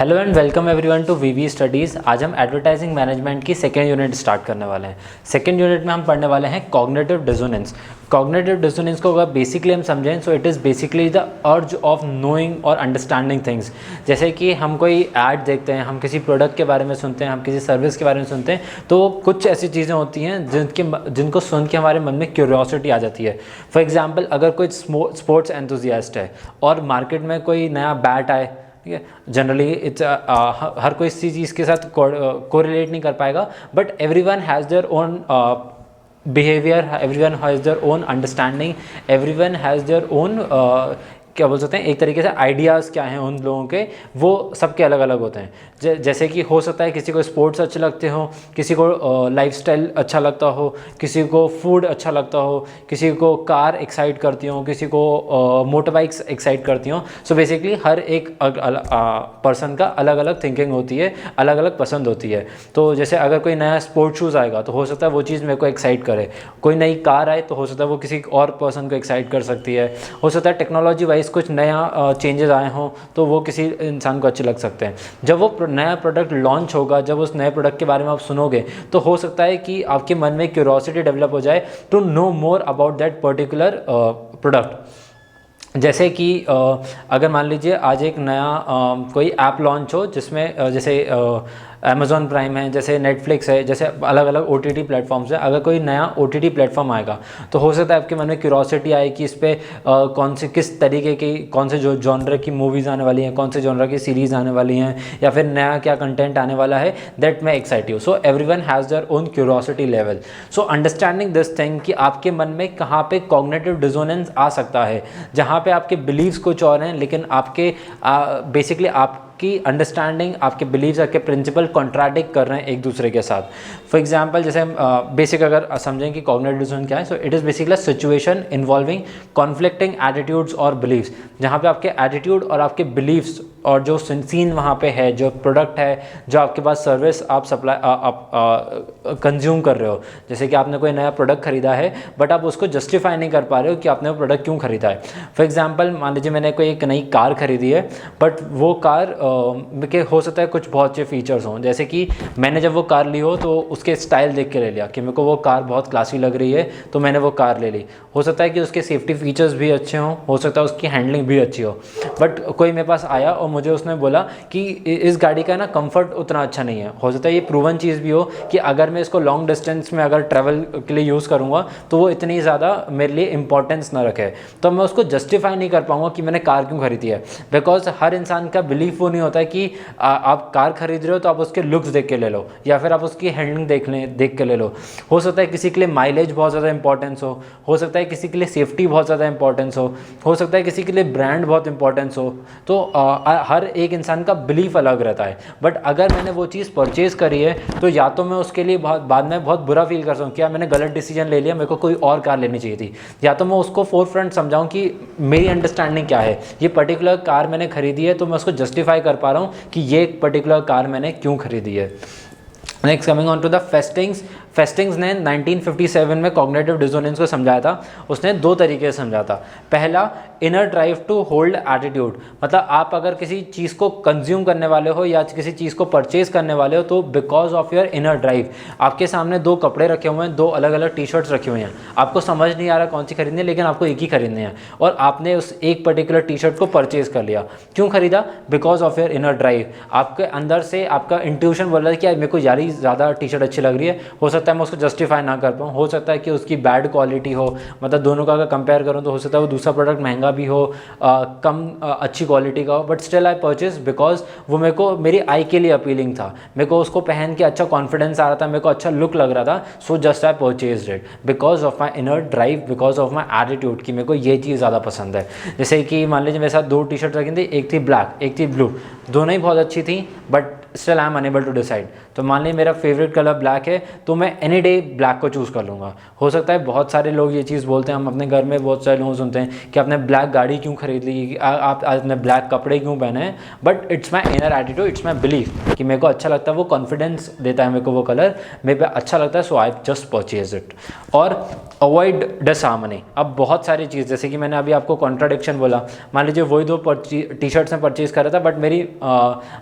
Hello and welcome everyone to V V studies. आज हम advertising management की सेकेंड यूनिट स्टार्ट करने वाले हैं। सेकेंड यूनिट में हम पढ़ने वाले हैं कॉग्निटिव डिसोनेंस। कॉग्निटिव डिसोनेंस को अगर बेसिकली हम समझें so it is basically the urge of knowing और अंडरस्टैंडिंग थिंग्स। जैसे कि हम कोई ऐड देखते हैं, हम किसी प्रोडक्ट के बारे में सुनते हैं, हम किसी सर्विस के बारे में सुनते हैं, तो कुछ ऐसी चीज़ें होती हैं जिनको सुन के हमारे मन में क्यूरियोसिटी आ जाती है। फॉर एग्जाम्पल, अगर कोई स्पोर्ट्स एंथुजियास्ट है और मार्केट में कोई नया बैट आए, ठीक है, जनरली इट्स हर कोई इसी चीज़ के साथ कोरिलेट नहीं कर पाएगा, but everyone has their own behaviour, everyone has their own understanding, everyone has their own क्या बोल सकते हैं, एक तरीके से आइडियाज़ क्या हैं उन लोगों के, वो सबके अलग अलग होते हैं। जैसे कि हो सकता है किसी को स्पोर्ट्स अच्छे लगते हो, किसी को लाइफस्टाइल अच्छा लगता हो, किसी को फूड अच्छा लगता हो, किसी को कार एक्साइट करती हो, किसी को मोटर बाइक्स एक्साइट करती हो। सो बेसिकली हर एक पर्सन का अलग अलग थिंकिंग होती है, अलग अलग पसंद होती है। तो जैसे अगर कोई नया स्पोर्ट शूज़ आएगा तो हो सकता है वो चीज़ मेरे को एक्साइट करे, कोई नई कार आए तो हो सकता है वो किसी और पर्सन को एक्साइट कर सकती है, हो सकता है टेक्नोलॉजी वाइज कुछ नया चेंजेस आए हों तो वो किसी इंसान को अच्छे लग सकते हैं। जब वो नया प्रोडक्ट लॉन्च होगा, जब उस नए प्रोडक्ट के बारे में आप सुनोगे तो हो सकता है कि आपके मन में क्यूरियोसिटी डेवलप हो जाए to know more about that particular product. जैसे कि अगर मान लीजिए आज एक नया कोई ऐप लॉन्च हो जिसमें जैसे अमेज़ॉन प्राइम है, जैसे नेटफ्लिक्स है, जैसे अलग अलग OTT प्लेटफॉर्म्स है। अगर कोई नया OTT प्लेटफॉर्म आएगा तो हो सकता है आपके मन में क्यूरियोसिटी आए कि इस पर कौन से किस तरीके की, कौन से जो जॉनर की मूवीज़ आने वाली हैं, कौन से जॉनर की सीरीज़ आने वाली हैं, या फिर नया क्या कंटेंट आने वाला है, that may excite you. So everyone has their own curiosity level. So understanding this thing कि आपके मन में कहाँ पे कॉग्निटिव डिसोनेंस आ सकता है, जहाँ पे आपके बिलीव्स कुछ और हैं लेकिन आपके बेसिकली आपकी अंडरस्टैंडिंग, आपके बिलीव्स, आपके प्रिंसिपल कॉन्ट्राडिक्ट कर रहे हैं एक दूसरे के साथ। फॉर एग्जांपल, जैसे हम बेसिक अगर समझें कि कॉग्निटिव डिसोनेंस क्या है, so it is basically situation involving conflicting attitudes और बिलीव्स, जहाँ पे आपके एटीट्यूड और आपके बिलीव्स और जो सीन वहाँ पे है, जो प्रोडक्ट है, जो आपके पास सर्विस आप सप्लाई आप कंज्यूम कर रहे हो। जैसे कि आपने कोई नया प्रोडक्ट खरीदा है बट आप उसको जस्टिफाई नहीं कर पा रहे हो कि आपने वो प्रोडक्ट क्यों खरीदा है। फॉर एग्जांपल, मान लीजिए मैंने कोई एक नई कार खरीदी है, बट वो कार के हो सकता है कुछ बहुत अच्छे फीचर्स हों। जैसे कि मैंने जब वो कार ली हो तो उसके स्टाइल देख के ले लिया कि मेरे को वो कार बहुत क्लासी लग रही है, तो मैंने वो कार ले ली। हो सकता है कि उसके सेफ्टी फीचर्स भी अच्छे हों, हो सकता है उसकी हैंडलिंग भी अच्छी हो, बट कोई मेरे पास आया और मुझे उसने बोला कि इस गाड़ी का ना कंफर्ट उतना अच्छा नहीं है। हो सकता है ये प्रूवन चीज़ भी हो कि अगर मैं इसको लॉन्ग डिस्टेंस में अगर ट्रैवल के लिए यूज़ करूँगा तो वो इतनी ज़्यादा मेरे लिए इंपॉर्टेंस ना रखे, तो मैं उसको जस्टिफाई नहीं कर पाऊँगा कि मैंने कार क्यों खरीदी है। बिकॉज हर इंसान का बिलीफ वो नहीं होता है कि आप कार खरीद रहे हो तो आप उसके लुक्स देख के ले लो, या फिर आप उसकी हैंडलिंग देख के ले लो। हो सकता है किसी के लिए माइलेज बहुत ज़्यादा इंपॉर्टेंस हो सकता है किसी के लिए सेफ्टी बहुत ज़्यादा इंपॉर्टेंस हो सकता है किसी के लिए ब्रांड बहुत इंपॉर्टेंस हो। तो हर एक इंसान का बिलीफ अलग रहता है। बट अगर मैंने वो चीज़ परचेज़ करी है तो या तो मैं उसके लिए बाद में बहुत बुरा फील कर सकूँ, क्या मैंने गलत डिसीजन ले लिया, मेरे को कोई और कार लेनी चाहिए थी, या तो मैं उसको फोर फ्रंट समझाऊँ कि मेरी अंडरस्टैंडिंग क्या है, ये पर्टिकुलर कार मैंने खरीदी है तो मैं उसको जस्टिफाई कर पा रहा हूँ कि ये एक पर्टिकुलर कार मैंने क्यों खरीदी है। Next coming on to the feastings ने 1957 में कॉग्निटिव डिसोनेंस को समझाया था। उसने दो तरीके से समझा था। पहला, inner drive to hold attitude, मतलब आप अगर किसी चीज़ को कंज्यूम करने वाले हो या किसी चीज़ को परचेज करने वाले हो तो because of your inner drive, आपके सामने दो कपड़े रखे हुए हैं, दो अलग अलग टी-शर्ट्स रखे हुए हैं, आपको समझ नहीं आ रहा कौन सी खरीदनी है, लेकिन आपको एक ही खरीदनी है और आपने उस एक पर्टिकुलर टी-शर्ट को परचेज कर लिया। क्यों खरीदा? Because of your inner drive. आपके अंदर से आपका इंट्यूशन बोल रहा है कि यार मेरे को यार ज़्यादा टी-शर्ट अच्छी लग रही है। हो सकता है मैं उसको जस्टिफाई ना कर पाऊँ, हो सकता है कि उसकी बैड क्वालिटी हो, मतलब दोनों का अगर कंपेयर करूँ तो हो सकता है वो दूसरा प्रोडक्ट महंगा भी हो, कम अच्छी क्वालिटी का हो, but still I purchase because वो मेरे को मेरी आई के लिए अपीलिंग था, मेरे को उसको पहन के अच्छा कॉन्फिडेंस आ रहा था, मेरे को अच्छा लुक लग रहा था। So just I purchase it because of my inner drive, because of my attitude कि मेरे को ये चीज़ ज़्यादा पसंद है। जैसे कि मान लीजिए मेरे साथ दो टी-शर्ट रखी थी, एक थी ब्लैक एक थी ब्लू, दोनों ही बहुत अच्छी थी, but still I am unable to decide. तो मान लीजिए मेरा फेवरेट कलर ब्लैक है तो मैं एनी डे ब्लैक को चूज़ कर लूँगा। हो सकता है बहुत सारे लोग ये चीज़ बोलते हैं, हम अपने घर में बहुत सारे लोग सुनते हैं कि आपने ब्लैक गाड़ी क्यों खरीद ली, आपने ब्लैक कपड़े क्यों पहने हैं, but it's my inner attitude, it's my belief कि मेरे को अच्छा लगता है, वो कॉन्फिडेंस देता है मेरे को वो कलर, मेरे पे अच्छा लगता है, सो आई जस्ट परचेज इट। और अवॉइड डिसहार्मनी। अब बहुत सारी चीज़, जैसे कि मैंने अभी आपको कॉन्ट्राडिक्शन बोला, मान लीजिए वही दो टी शर्ट्स में परचेज़ कर रहा था, बट मेरी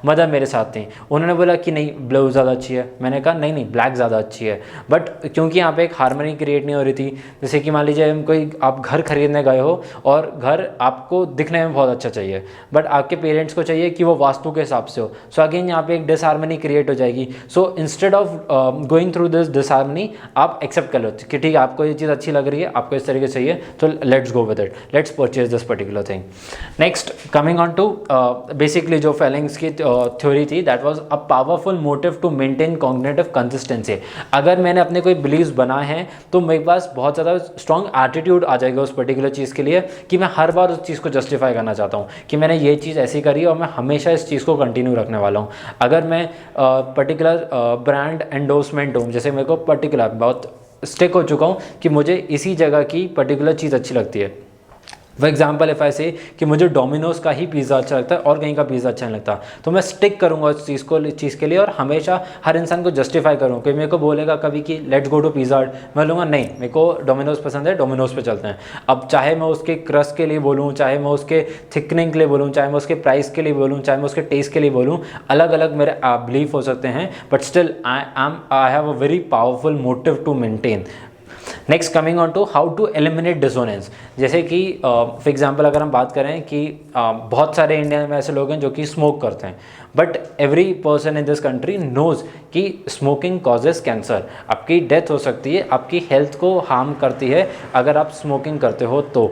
मदर मेरे साथ थी, उन्होंने बोला कि नहीं ब्लू ज़्यादा अच्छी है, मैंने कहा नहीं नहीं ब्लैक ज़्यादा अच्छी है। बट क्योंकि यहाँ पे एक हार्मनी क्रिएट नहीं हो रही थी, जैसे कि मान लीजिए कोई आप घर खरीदने गए हो और घर आपको दिखने में बहुत अच्छा चाहिए, बट आपके पेरेंट्स को चाहिए कि वो वास्तु के हिसाब से हो, सो अगेन यहाँ पे एक डिसहार्मनी क्रिएट हो जाएगी। So instead of going through this disharmony, आप एक्सेप्ट कर लो कि ठीक है आपको ये चीज़ अच्छी लग रही है, आपको इस तरीके से चाहिए, तो let's go with it, let's purchase this particular thing. Next coming on to basically जो फेलिंग्स की थ्योरी थी, that was a powerful motive to maintain cognitive consistency. अगर मैंने अपने कोई बिलीव्स बनाए हैं तो मेरे पास बहुत ज़्यादा स्ट्रॉन्ग एटीट्यूड आ जाएगा उस पर्टिकुलर चीज़ के लिए, कि मैं हर बार उस चीज़ को जस्टिफाई करना चाहता हूँ कि मैंने ये चीज़ ऐसी करी और मैं हमेशा इस चीज़ को कंटिन्यू रखने वाला हूँ। अगर मैं पर्टिकुलर ब्रांड एंडोर्समेंट हूँ, जैसे मेरे को पर्टिकुलर बहुत स्टिक हो चुका हूँ कि मुझे इसी जगह की पर्टिकुलर चीज़ अच्छी लगती है, फॉर एग्जाम्पल इफ़ आई से कि मुझे डोमिनोज का ही पिज़्ज़ा अच्छा लगता है और कहीं का पिज़्ज़ा अच्छा नहीं लगता, तो मैं स्टिक करूँगा उस चीज़ के लिए और हमेशा हर इंसान को जस्टिफाई करूँ। कि मेरे को बोलेगा कभी कि लेट्स गो टू पिज़्ज़ा हट, मैं बोलूँगा नहीं मेरे को डोमिनोज पसंद है, डोमिनोज पे चलते हैं। अब चाहे मैं उसके क्रस्ट के लिए बोलूँ, चाहे मैं उसके थिकनिंग के लिए बोलूँ, चाहे मैं उसके प्राइस के लिए बोलूँ, चाहे मैं उसके टेस्ट के लिए बोलूँ, अलग अलग मेरे बिलीफ हो सकते हैं, but still I have a very powerful motive to maintain. Next coming on to how to eliminate dissonance. जैसे कि फॉर एग्जांपल अगर हम बात करें कि बहुत सारे इंडिया में ऐसे लोग हैं जो कि स्मोक करते हैं, but every person in this country knows कि स्मोकिंग कॉजेज कैंसर, आपकी डेथ हो सकती है, आपकी हेल्थ को हार्म करती है अगर आप स्मोकिंग करते हो तो,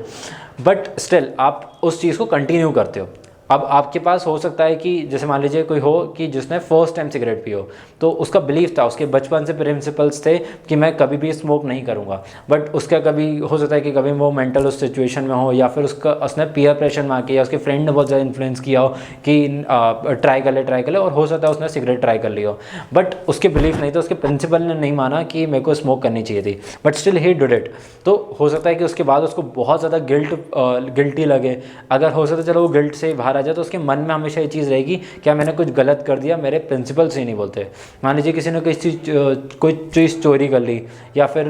बट स्टिल आप उस चीज़ को कंटिन्यू करते हो। अब आपके पास हो सकता है कि जैसे मान लीजिए कोई हो कि जिसने फर्स्ट टाइम सिगरेट पी हो, तो उसका बिलीफ था, उसके बचपन से प्रिंसिपल्स थे कि मैं कभी भी स्मोक नहीं करूंगा, बट उसका कभी हो सकता है कि कभी वो मेंटल उस सिचुएशन में हो, या फिर उसने पीयर प्रेशर में आके या उसके फ्रेंड ने बहुत ज़्यादा इन्फ्लुएंस किया हो कि ट्राई कर ले, और हो सकता है उसने सिगरेट ट्राई कर लिया हो, बट उसके बिलीफ नहीं था, उसके प्रिंसिपल ने नहीं माना कि मेरे को स्मोक करनी चाहिए थी, but still he did it. तो हो सकता है कि उसके बाद उसको बहुत ज़्यादा गिल्टी लगे। अगर हो सकता है चलो वो गिल्ट से बाहर आ जाए, तो उसके मन में हमेशा ये चीज़ रहेगी क्या मैंने कुछ गलत कर दिया, मेरे प्रिंसिपल से नहीं बोलते। मान लीजिए किसी ने कोई चीज़ चोरी कर ली, या फिर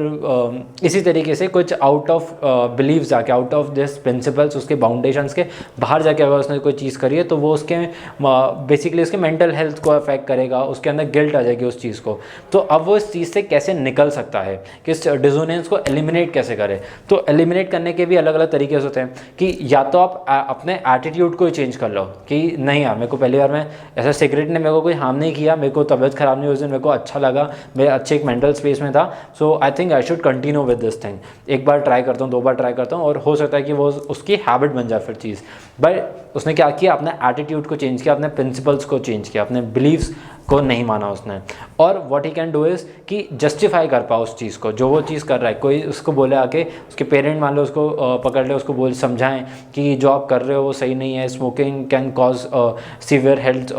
इसी तरीके से कुछ आउट ऑफ बिलीव जाके, आउट ऑफ दिस प्रिंसिपल्स, उसके बाउंडेशंस के बाहर जाके अगर उसने कोई चीज़ करी है, तो वो उसके बेसिकली उसके मेंटल हेल्थ को अफेक्ट करेगा, उसके अंदर गिल्ट आ जाएगी उस चीज़ को। तो अब वो इस चीज़ से कैसे निकल सकता है, कि इस डिसोनेंस को एलिमिनेट कैसे करे। तो एलिमिनेट करने के भी अलग अलग तरीके होते हैं कि या तो आप अपने एटीट्यूड को चेंज कर लो कि नहीं यार मेरे को पहली बार में ऐसा सिगरेट ने मेरे को कोई हार्म नहीं किया, मेरे को तबीयत ख़राब नहीं हुई उस दिन, मेरे को अच्छा लगा, मैं अच्छे एक मेंटल स्पेस में था, so I think I should continue with this thing. एक बार ट्राई करता हूँ, 2 बार ट्राई करता हूँ, और हो सकता है कि वो उसकी हैबिट बन जाए फिर चीज़। बट उसने क्या किया, अपने एटीट्यूड को चेंज किया, अपने प्रिंसिपल्स को चेंज किया, अपने बिलीव्स को नहीं माना उसने। और what he can do is कि जस्टिफाई कर पाओ उस चीज़ को, जो वो चीज़ कर रहा है। कोई उसको बोले आके, उसके पेरेंट मान लो उसको पकड़ ले, उसको बोल समझाएं कि जो आप कर रहे हो वो सही नहीं है, smoking can cause severe health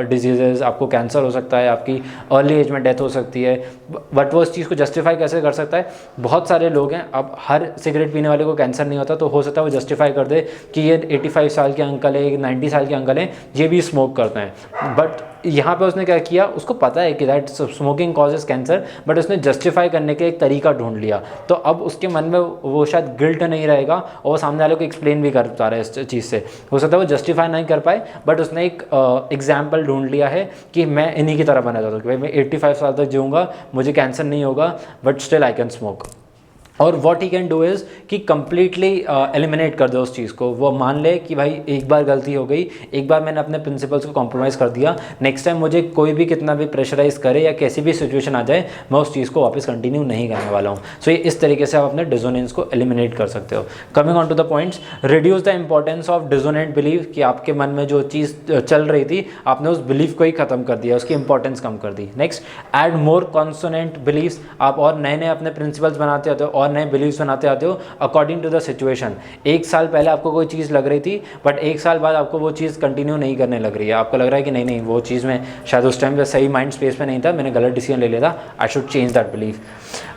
diseases, आपको कैंसर हो सकता है, आपकी अर्ली एज में डेथ हो सकती है। बट वो इस चीज़ को जस्टिफाई कैसे कर सकता है, बहुत सारे लोग हैं, अब हर सिगरेट पीने वाले को कैंसर नहीं होता, तो हो सकता है वो जस्टिफाई कर दे कि ये 85 साल के अंकल है, 90 साल के अंकल हैं, ये भी स्मोक करते हैं। बट यहाँ पे उसने क्या किया, उसको पता है कि that smoking causes cancer, but उसने जस्टिफाई करने के एक तरीका ढूंढ लिया। तो अब उसके मन में वो शायद गिल्ट नहीं रहेगा, और वो सामने वाले को एक्सप्लेन भी कर पा रहा है इस चीज़ से। हो सकता है वो जस्टिफाई नहीं कर पाए, बट उसने एक एग्जाम्पल ढूंढ लिया है कि मैं इन्हीं की तरह बना चाहता हूँ कि भाई मैं 85 साल तक जीऊँगा, मुझे कैंसर नहीं होगा, but still I can smoke. और what he can do is कि कम्प्लीटली एलिमिनेट कर दो उस चीज़ को। वो मान ले कि भाई एक बार गलती हो गई, एक बार मैंने अपने प्रिंसिपल्स को कॉम्प्रोमाइज़ कर दिया, नेक्स्ट टाइम मुझे कोई भी कितना भी प्रेशराइज करे या कैसी भी सिचुएशन आ जाए, मैं उस चीज़ को वापस कंटिन्यू नहीं करने वाला हूँ। सो ये इस तरीके से आप अपने डिसोनेंस को एलिमिनेट कर सकते हो। Coming on to the points, reduce the importance of dissonant believe, कि आपके मन में जो चीज़ चल रही थी आपने उस बिलीफ को ही ख़त्म कर दिया, उसकी इंपॉर्टेंस कम कर दी। Next, add more consonant believes, आप और नए नए अपने प्रिंसिपल्स बनाते आते हो और नए बिलीव्स बनाते आते हो अकॉर्डिंग टू द सिचुएशन। एक साल पहले आपको कोई चीज़ लग रही थी, बट एक साल बाद आपको वो चीज़ कंटिन्यू नहीं करने लग रही है, आपको लग रहा है कि नहीं वो चीज़ में शायद उस टाइम पे सही माइंड स्पेस में नहीं था, मैंने गलत डिसीजन ले लिया था, I should change that belief.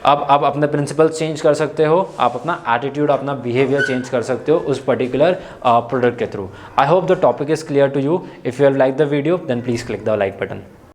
अब आप अपने प्रिंसिपल्स चेंज कर सकते हो, आप अपना एटीट्यूड, अपना बिहेवियर चेंज कर सकते हो उस पर्टिकुलर प्रोडक्ट के थ्रू। I hope the topic is clear to you. If you have like the video then please click the like button.